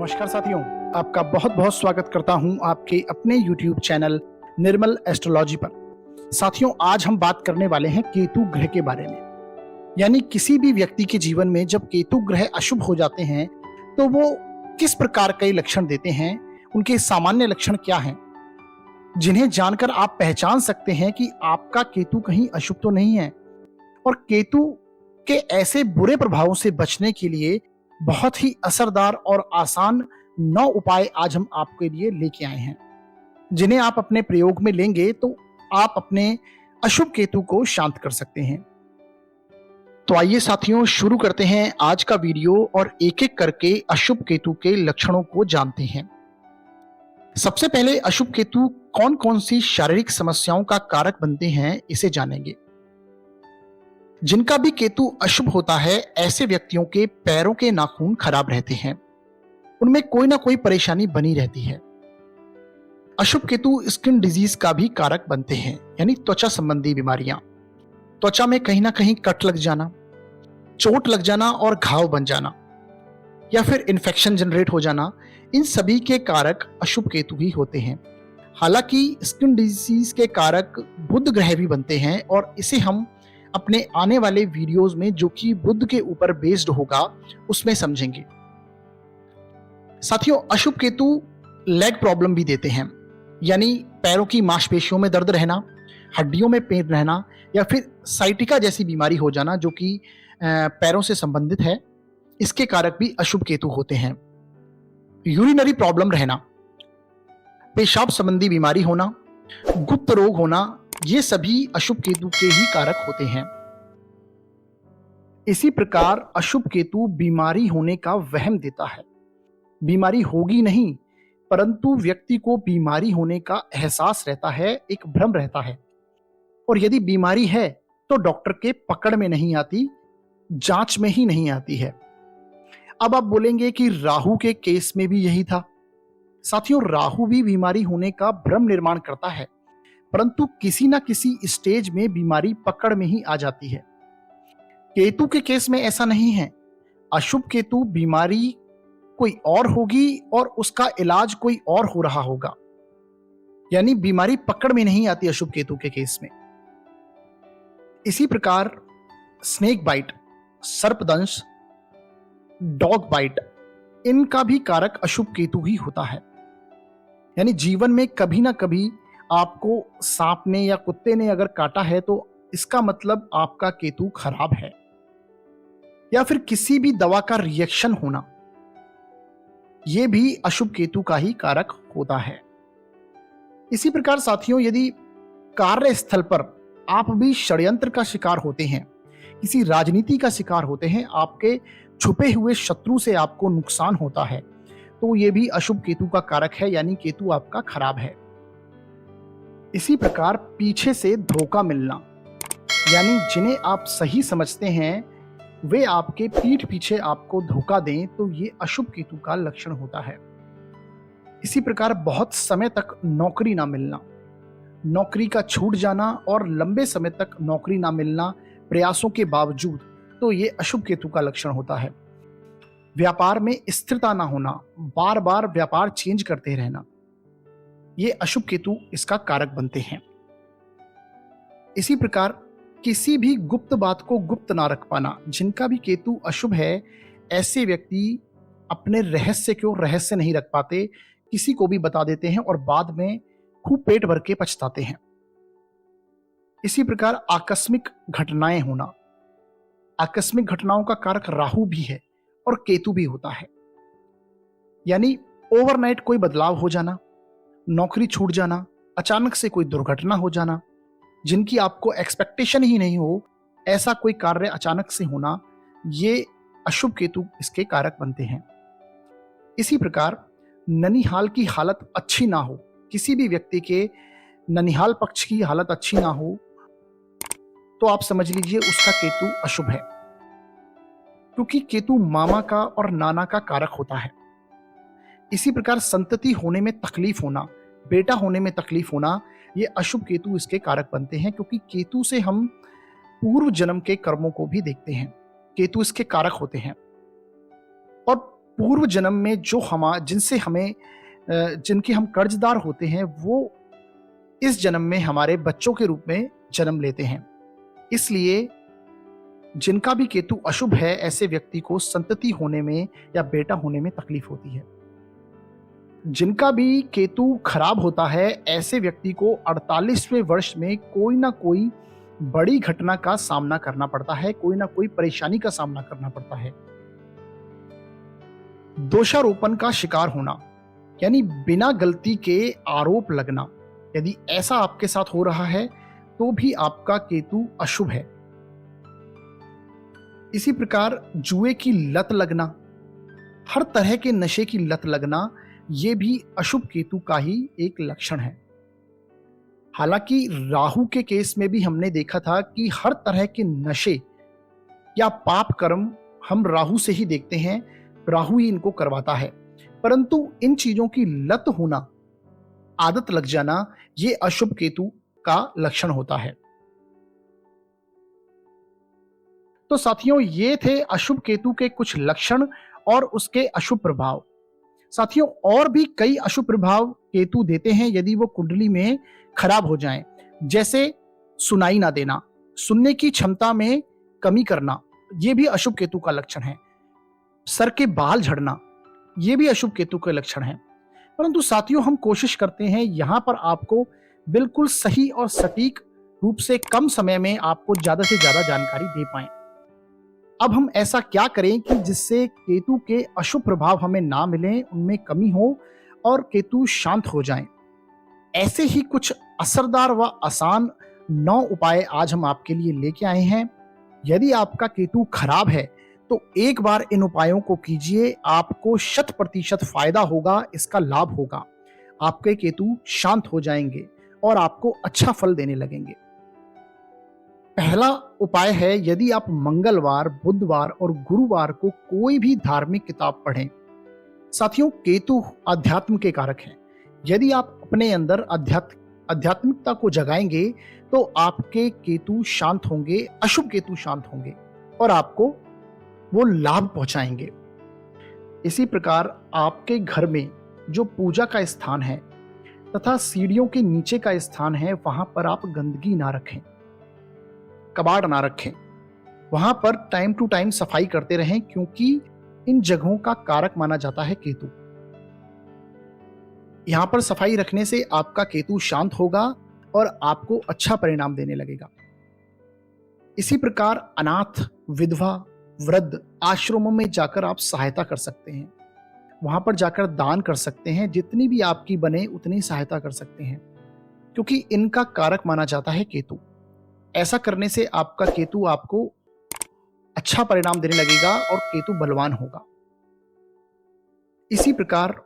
नमस्कार साथियों, आपका बहुत बहुत स्वागत करता हूं आपके अपने YouTube चैनल निर्मल एस्ट्रोलॉजी पर। साथियों, आज हम बात करने वाले हैं केतु ग्रह के बारे में। यानी किसी भी व्यक्ति के जीवन में जब केतु ग्रह अशुभ हो जाते हैं तो वो किस प्रकार के लक्षण देते हैं, उनके सामान्य लक्षण क्या हैं, जिन्हें जानकर आप पहचान सकते हैं कि आपका केतु कहीं अशुभ तो नहीं है। और केतु के ऐसे बुरे प्रभावों से बचने के लिए बहुत ही असरदार और आसान 9 उपाय आज हम आपके लिए लेके आए हैं, जिन्हें आप अपने प्रयोग में लेंगे तो आप अपने अशुभ केतु को शांत कर सकते हैं। तो आइए साथियों, शुरू करते हैं आज का वीडियो और एक एक करके अशुभ केतु के लक्षणों को जानते हैं। सबसे पहले अशुभ केतु कौन कौन सी शारीरिक समस्याओं का कारक बनते हैं, इसे जानेंगे। जिनका भी केतु अशुभ होता है, ऐसे व्यक्तियों के पैरों के नाखून खराब रहते हैं, उनमें कोई ना कोई परेशानी बनी रहती है। अशुभ केतु स्किन डिजीज का भी कारक बनते हैं, यानी त्वचा संबंधी बीमारियां, त्वचा में कहीं ना कहीं कट लग जाना, चोट लग जाना और घाव बन जाना, या फिर इन्फेक्शन जनरेट हो जाना, इन सभी के कारक अशुभ केतु ही होते हैं। हालांकि स्किन डिजीज के कारक बुध ग्रह भी बनते हैं और इसे हम अपने आने वाले वीडियोस में, जो कि बुध के ऊपर बेस्ड होगा, उसमें समझेंगे। साथियों, अशुभ केतु लेग प्रॉब्लम भी देते हैं, यानी पैरों की मांसपेशियों में दर्द रहना, हड्डियों में पेन रहना, या फिर साइटिका जैसी बीमारी हो जाना जो कि पैरों से संबंधित है, इसके कारक भी अशुभ केतु होते हैं। यूरिनरी प्रॉब्लम रहना, पेशाब संबंधी बीमारी होना, गुप्त रोग होना, ये सभी अशुभ केतु के ही कारक होते हैं। इसी प्रकार अशुभ केतु बीमारी होने का वहम देता है। बीमारी होगी नहीं, परंतु व्यक्ति को बीमारी होने का एहसास रहता है, एक भ्रम रहता है। और यदि बीमारी है तो डॉक्टर के पकड़ में नहीं आती, जांच में ही नहीं आती है। अब आप बोलेंगे कि राहु के केस में भी यही था। साथियों, राहु भी बीमारी होने का भ्रम निर्माण करता है, परंतु किसी ना किसी स्टेज में बीमारी पकड़ में ही आ जाती है। केतु के केस में ऐसा नहीं है। अशुभ केतु बीमारी कोई और होगी और उसका इलाज कोई और हो रहा होगा, यानी बीमारी पकड़ में नहीं आती अशुभ केतु के केस में। इसी प्रकार स्नेक बाइट, सर्पदंश, डॉग बाइट, इनका भी कारक अशुभ केतु ही होता है। यानी जीवन में कभी ना कभी आपको सांप ने या कुत्ते ने अगर काटा है तो इसका मतलब आपका केतु खराब है। या फिर किसी भी दवा का रिएक्शन होना, यह भी अशुभ केतु का ही कारक होता है। इसी प्रकार साथियों, यदि कार्यस्थल पर आप भी षड्यंत्र का शिकार होते हैं, किसी राजनीति का शिकार होते हैं, आपके छुपे हुए शत्रु से आपको नुकसान होता है, तो यह भी अशुभ केतु का कारक है, यानी केतु आपका खराब है। इसी प्रकार पीछे से धोखा मिलना, यानी जिन्हें आप सही समझते हैं वे आपके पीठ पीछे आपको धोखा दें, तो ये अशुभ केतु का लक्षण होता है। इसी प्रकार बहुत समय तक नौकरी ना मिलना, नौकरी का छूट जाना और लंबे समय तक नौकरी ना मिलना प्रयासों के बावजूद, तो ये अशुभ केतु का लक्षण होता है। व्यापार में स्थिरता ना होना, बार बार व्यापार चेंज करते रहना, ये अशुभ केतु इसका कारक बनते हैं। इसी प्रकार किसी भी गुप्त बात को गुप्त ना रख पाना, जिनका भी केतु अशुभ है, ऐसे व्यक्ति अपने रहस्य को रहस्य नहीं रख पाते, किसी को भी बता देते हैं और बाद में खूब पेट भर के पछताते हैं। इसी प्रकार आकस्मिक घटनाएं होना, आकस्मिक घटनाओं का कारक राहु भी है और केतु भी होता है। यानी ओवरनाइट कोई बदलाव हो जाना, नौकरी छूट जाना, अचानक से कोई दुर्घटना हो जाना, जिनकी आपको एक्सपेक्टेशन ही नहीं हो, ऐसा कोई कार्य अचानक से होना, ये अशुभ केतु इसके कारक बनते हैं। इसी प्रकार ननिहाल की हालत अच्छी ना हो, किसी भी व्यक्ति के ननिहाल पक्ष की हालत अच्छी ना हो, तो आप समझ लीजिए उसका केतु अशुभ है, क्योंकि केतु मामा का और नाना का कारक होता है। इसी प्रकार संतति होने में तकलीफ होना, बेटा होने में तकलीफ होना, ये अशुभ केतु इसके कारक बनते हैं, क्योंकि केतु से हम पूर्व जन्म के कर्मों को भी देखते हैं। केतु इसके कारक होते हैं। और पूर्व जन्म में जो जिनके हम कर्जदार होते हैं, वो इस जन्म में हमारे बच्चों के रूप में जन्म लेते हैं। इसलिए जिनका भी केतु अशुभ है, ऐसे व्यक्ति को संतति होने में या बेटा होने में तकलीफ होती है। जिनका भी केतु खराब होता है, ऐसे व्यक्ति को 48वें वर्ष में कोई ना कोई बड़ी घटना का सामना करना पड़ता है, कोई ना कोई परेशानी का सामना करना पड़ता है। दोषारोपण का शिकार होना, यानी बिना गलती के आरोप लगना, यदि ऐसा आपके साथ हो रहा है तो भी आपका केतु अशुभ है। इसी प्रकार जुए की लत लगना, हर तरह के नशे की लत लगना, यह भी अशुभ केतु का ही एक लक्षण है। हालांकि राहु के केस में भी हमने देखा था कि हर तरह के नशे या पाप कर्म हम राहु से ही देखते हैं, राहु ही इनको करवाता है। परंतु इन चीजों की लत होना, आदत लग जाना, यह अशुभ केतु का लक्षण होता है। तो साथियों, ये थे अशुभ केतु के कुछ लक्षण और उसके अशुभ प्रभाव। साथियों, और भी कई अशुभ प्रभाव केतु देते हैं यदि वो कुंडली में खराब हो जाएं। जैसे सुनाई ना देना, सुनने की क्षमता में कमी करना, यह भी अशुभ केतु का लक्षण है। सर के बाल झड़ना, यह भी अशुभ केतु के लक्षण है। परंतु साथियों, हम कोशिश करते हैं यहां पर आपको बिल्कुल सही और सटीक रूप से कम समय में आपको ज्यादा से ज्यादा जानकारी दे पाएं। अब हम ऐसा क्या करें कि जिससे केतु के अशुभ प्रभाव हमें ना मिलें, उनमें कमी हो और केतु शांत हो जाएं। ऐसे ही कुछ असरदार व आसान 9 उपाय आज हम आपके लिए लेके आए हैं। यदि आपका केतु खराब है तो एक बार इन उपायों को कीजिए, आपको 100% फायदा होगा, इसका लाभ होगा। आपके केतु शांत हो जाएंगे और आपको अच्छा फल देने लगेंगे। पहला उपाय है, यदि आप मंगलवार, बुधवार और गुरुवार को कोई भी धार्मिक किताब पढ़ें। साथियों, केतु अध्यात्म के कारक हैं। यदि आप अपने अंदर आध्यात्मिकता को जगाएंगे तो आपके केतु शांत होंगे, अशुभ केतु शांत होंगे और आपको वो लाभ पहुंचाएंगे। इसी प्रकार आपके घर में जो पूजा का स्थान है तथा सीढ़ियों के नीचे का स्थान है, वहां पर आप गंदगी ना रखें, कबाड़ ना रखें। वहां पर टाइम टू टाइम सफाई करते रहें, क्योंकि इन जगहों का कारक माना जाता है केतु। यहां पर सफाई रखने से आपका केतु शांत होगा और आपको अच्छा परिणाम देने लगेगा। इसी प्रकार अनाथ, विधवा, वृद्ध आश्रमों में जाकर आप सहायता कर सकते हैं। वहां पर जाकर दान कर सकते हैं, जितनी भी आपकी बने उतनी सहायता कर सकते हैं, क्योंकि इनका कारक माना जाता है केतु। ऐसा करने से आपका केतु आपको अच्छा परिणाम देने लगेगा और केतु बलवान होगा। इसी प्रकार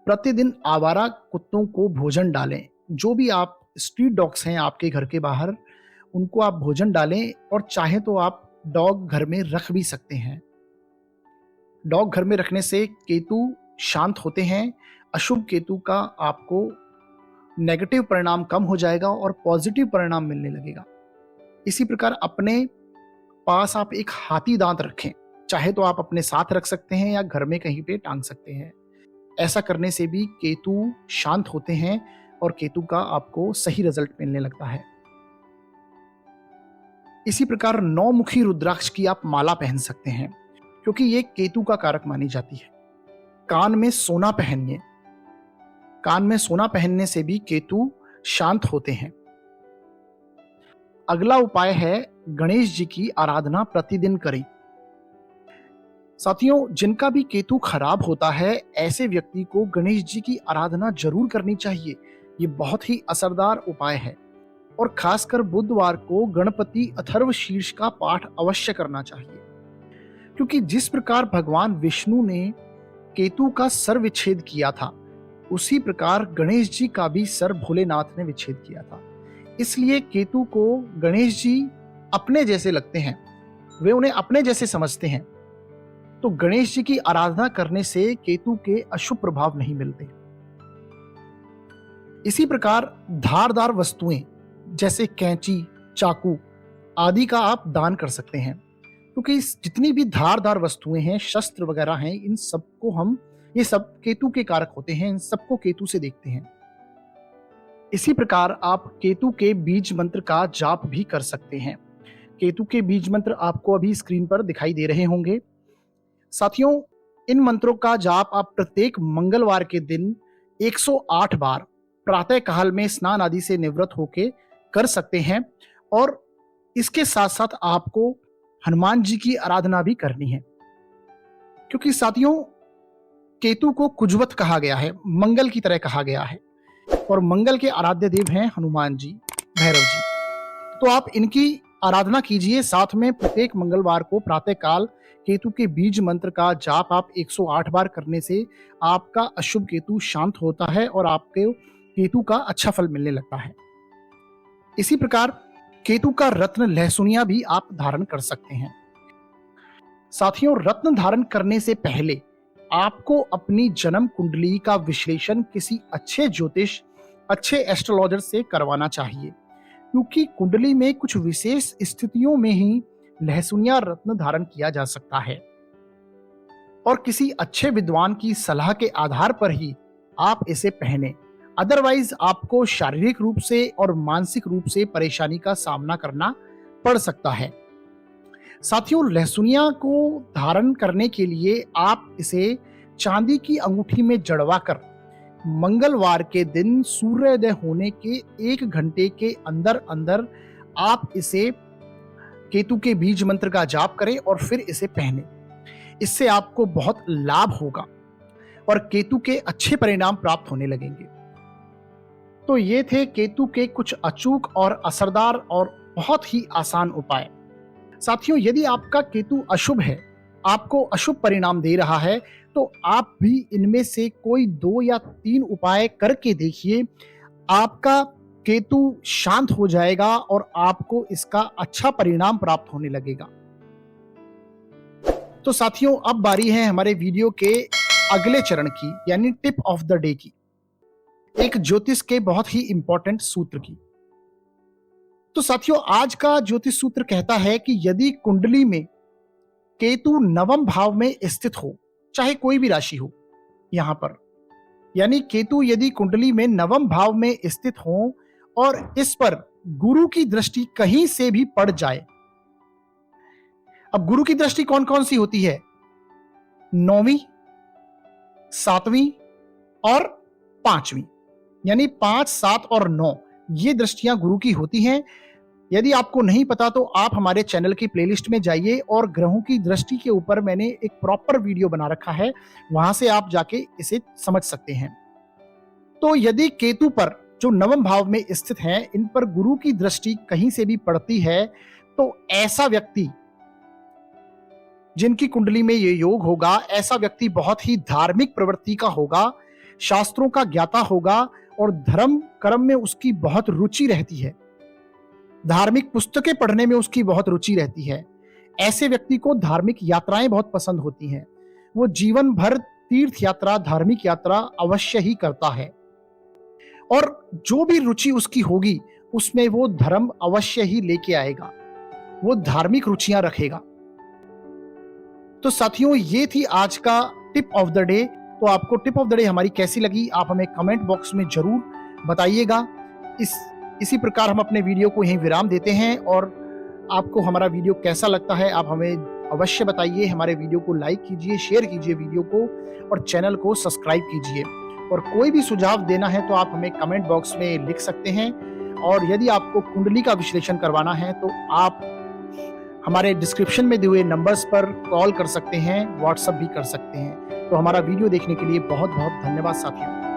प्रतिदिन आवारा कुत्तों को भोजन डालें। जो भी आप स्ट्रीट डॉग्स हैं आपके घर के बाहर, उनको आप भोजन डालें, और चाहे तो आप डॉग घर में रख भी सकते हैं। डॉग घर में रखने से केतु शांत होते हैं, अशुभ केतु का आपको नेगेटिव परिणाम कम हो जाएगा और पॉजिटिव परिणाम मिलने लगेगा। इसी प्रकार अपने पास आप एक हाथी दांत रखें, चाहे तो आप अपने साथ रख सकते हैं या घर में कहीं पे टांग सकते हैं। ऐसा करने से भी केतु शांत होते हैं और केतु का आपको सही रिजल्ट मिलने लगता है। इसी प्रकार 9 मुखी रुद्राक्ष की आप माला पहन सकते हैं, क्योंकि ये केतु का कारक मानी जाती है। कान में सोना पहनिए। कान में सोना पहनने से भी केतु शांत होते हैं। अगला उपाय है, गणेश जी की आराधना प्रतिदिन करें। साथियों, जिनका भी केतु खराब होता है, ऐसे व्यक्ति को गणेश जी की आराधना जरूर करनी चाहिए। ये बहुत ही असरदार उपाय है, और खासकर बुधवार को गणपति अथर्व शीर्ष का पाठ अवश्य करना चाहिए, क्योंकि जिस प्रकार भगवान विष्णु ने केतु का सर विच्छेद किया था, उसी प्रकार गणेश जी का भी सर भोलेनाथ ने विच्छेद किया था। इसलिए केतु को गणेश जी अपने जैसे लगते हैं, वे उन्हें अपने जैसे समझते हैं। तो गणेश जी की आराधना करने से केतु के अशुभ प्रभाव नहीं मिलते। इसी प्रकार धारदार वस्तुएं जैसे कैंची, चाकू आदि का आप दान कर सकते हैं। क्योंकि जितनी भी धारदार वस्तुएं हैं, शस्त्र वगैरह हैं, इन सबको हम, ये सब केतु के कारक होते हैं, इन सबको केतु से देखते हैं। इसी प्रकार आप केतु के बीज मंत्र का जाप भी कर सकते हैं। केतु के बीज मंत्र आपको अभी स्क्रीन पर दिखाई दे रहे होंगे। साथियों, इन मंत्रों का जाप आप प्रत्येक मंगलवार के दिन 108 बार प्रातः काल में स्नान आदि से निवृत्त होके कर सकते हैं। और इसके साथ साथ आपको हनुमान जी की आराधना भी करनी है, क्योंकि साथियों केतु को कुजवत कहा गया है, मंगल की तरह कहा गया है, और मंगल के आराध्य देव हैं हनुमान जी, भैरव जी। तो आप इनकी आराधना कीजिए। साथ में प्रत्येक मंगलवार को प्रातः काल केतु के बीज मंत्र का जाप आप 108 बार करने से आपका अशुभ केतु शांत होता है और आपके केतु का अच्छा फल मिलने लगता है। इसी प्रकार केतु का रत्न लहसुनिया भी आप धारण कर सकते हैं। साथियों, रत्न धारण करने से पहले आपको अपनी जन्म कुंडली का विश्लेषण किसी अच्छे ज्योतिष, अच्छे एस्ट्रोलॉजर से करवाना चाहिए, क्योंकि कुंडली में कुछ विशेष स्थितियों में ही लहसुनिया रत्न धारण किया जा सकता है और किसी अच्छे विद्वान की सलाह के आधार पर ही आप इसे पहने। अदरवाइज आपको शारीरिक रूप से और मानसिक रूप से परेशानी का सामना करना पड़ सकता है। साथियों, लहसुनिया को धारण करने के लिए आप इसे चांदी की अंगूठी में जड़वा कर मंगलवार के दिन सूर्योदय होने के 1 घंटे के अंदर अंदर आप इसे केतु के बीज मंत्र का जाप करें और फिर इसे पहने। इससे आपको बहुत लाभ होगा और केतु के अच्छे परिणाम प्राप्त होने लगेंगे। तो ये थे केतु के कुछ अचूक और असरदार और बहुत ही आसान उपाय। साथियों, यदि आपका केतु अशुभ है, आपको अशुभ परिणाम दे रहा है, तो आप भी इनमें से कोई 2 या 3 उपाय करके देखिए। आपका केतु शांत हो जाएगा और आपको इसका अच्छा परिणाम प्राप्त होने लगेगा। तो साथियों, अब बारी है हमारे वीडियो के अगले चरण की, यानी टिप ऑफ द डे की, एक ज्योतिष के बहुत ही इंपॉर्टेंट सूत्र की। तो साथियों, आज का ज्योतिष सूत्र कहता है कि यदि कुंडली में केतु नवम भाव में स्थित हो, चाहे कोई भी राशि हो, यहां पर यानी केतु यदि कुंडली में नवम भाव में स्थित हो और इस पर गुरु की दृष्टि कहीं से भी पड़ जाए। अब गुरु की दृष्टि कौन कौन सी होती है? 9वीं, 7वीं और 5वीं, यानी 5, 7 और 9 ये दृष्टियां गुरु की होती हैं। यदि आपको नहीं पता तो आप हमारे चैनल की प्लेलिस्ट में जाइए और ग्रहों की दृष्टि के ऊपर मैंने एक प्रॉपर वीडियो बना रखा है, वहां से आप जाके इसे समझ सकते हैं। तो यदि केतु पर जो नवम भाव में स्थित हैं, इन पर गुरु की दृष्टि कहीं से भी पड़ती है, तो ऐसा व्यक्ति जिनकी कुंडली में ये योग होगा, ऐसा व्यक्ति बहुत ही धार्मिक प्रवृत्ति का होगा, शास्त्रों का ज्ञाता होगा और धर्म कर्म में उसकी बहुत रुचि रहती है, धार्मिक पुस्तकें पढ़ने में उसकी बहुत रुचि रहती है। ऐसे व्यक्ति को धार्मिक यात्राएं बहुत पसंद होती हैं। वो जीवन भर तीर्थ यात्रा, धार्मिक यात्रा अवश्य ही करता है और जो भी रुचि उसकी होगी उसमें वो धर्म अवश्य ही लेके आएगा, वो धार्मिक रुचियां रखेगा। तो साथियों, ये थी आज का टिप ऑफ द डे। तो आपको टिप ऑफ द डे हमारी कैसी लगी, आप हमें कमेंट बॉक्स में जरूर बताइएगा। इसी प्रकार हम अपने वीडियो को यहीं विराम देते हैं और आपको हमारा वीडियो कैसा लगता है आप हमें अवश्य बताइए। हमारे वीडियो को लाइक कीजिए, शेयर कीजिए वीडियो को और चैनल को सब्सक्राइब कीजिए। और कोई भी सुझाव देना है तो आप हमें कमेंट बॉक्स में लिख सकते हैं। और यदि आपको कुंडली का विश्लेषण करवाना है तो आप हमारे डिस्क्रिप्शन में दिए हुए नंबर्स पर कॉल कर सकते हैं, व्हाट्सएप भी कर सकते हैं। तो हमारा वीडियो देखने के लिए बहुत बहुत धन्यवाद साथियों।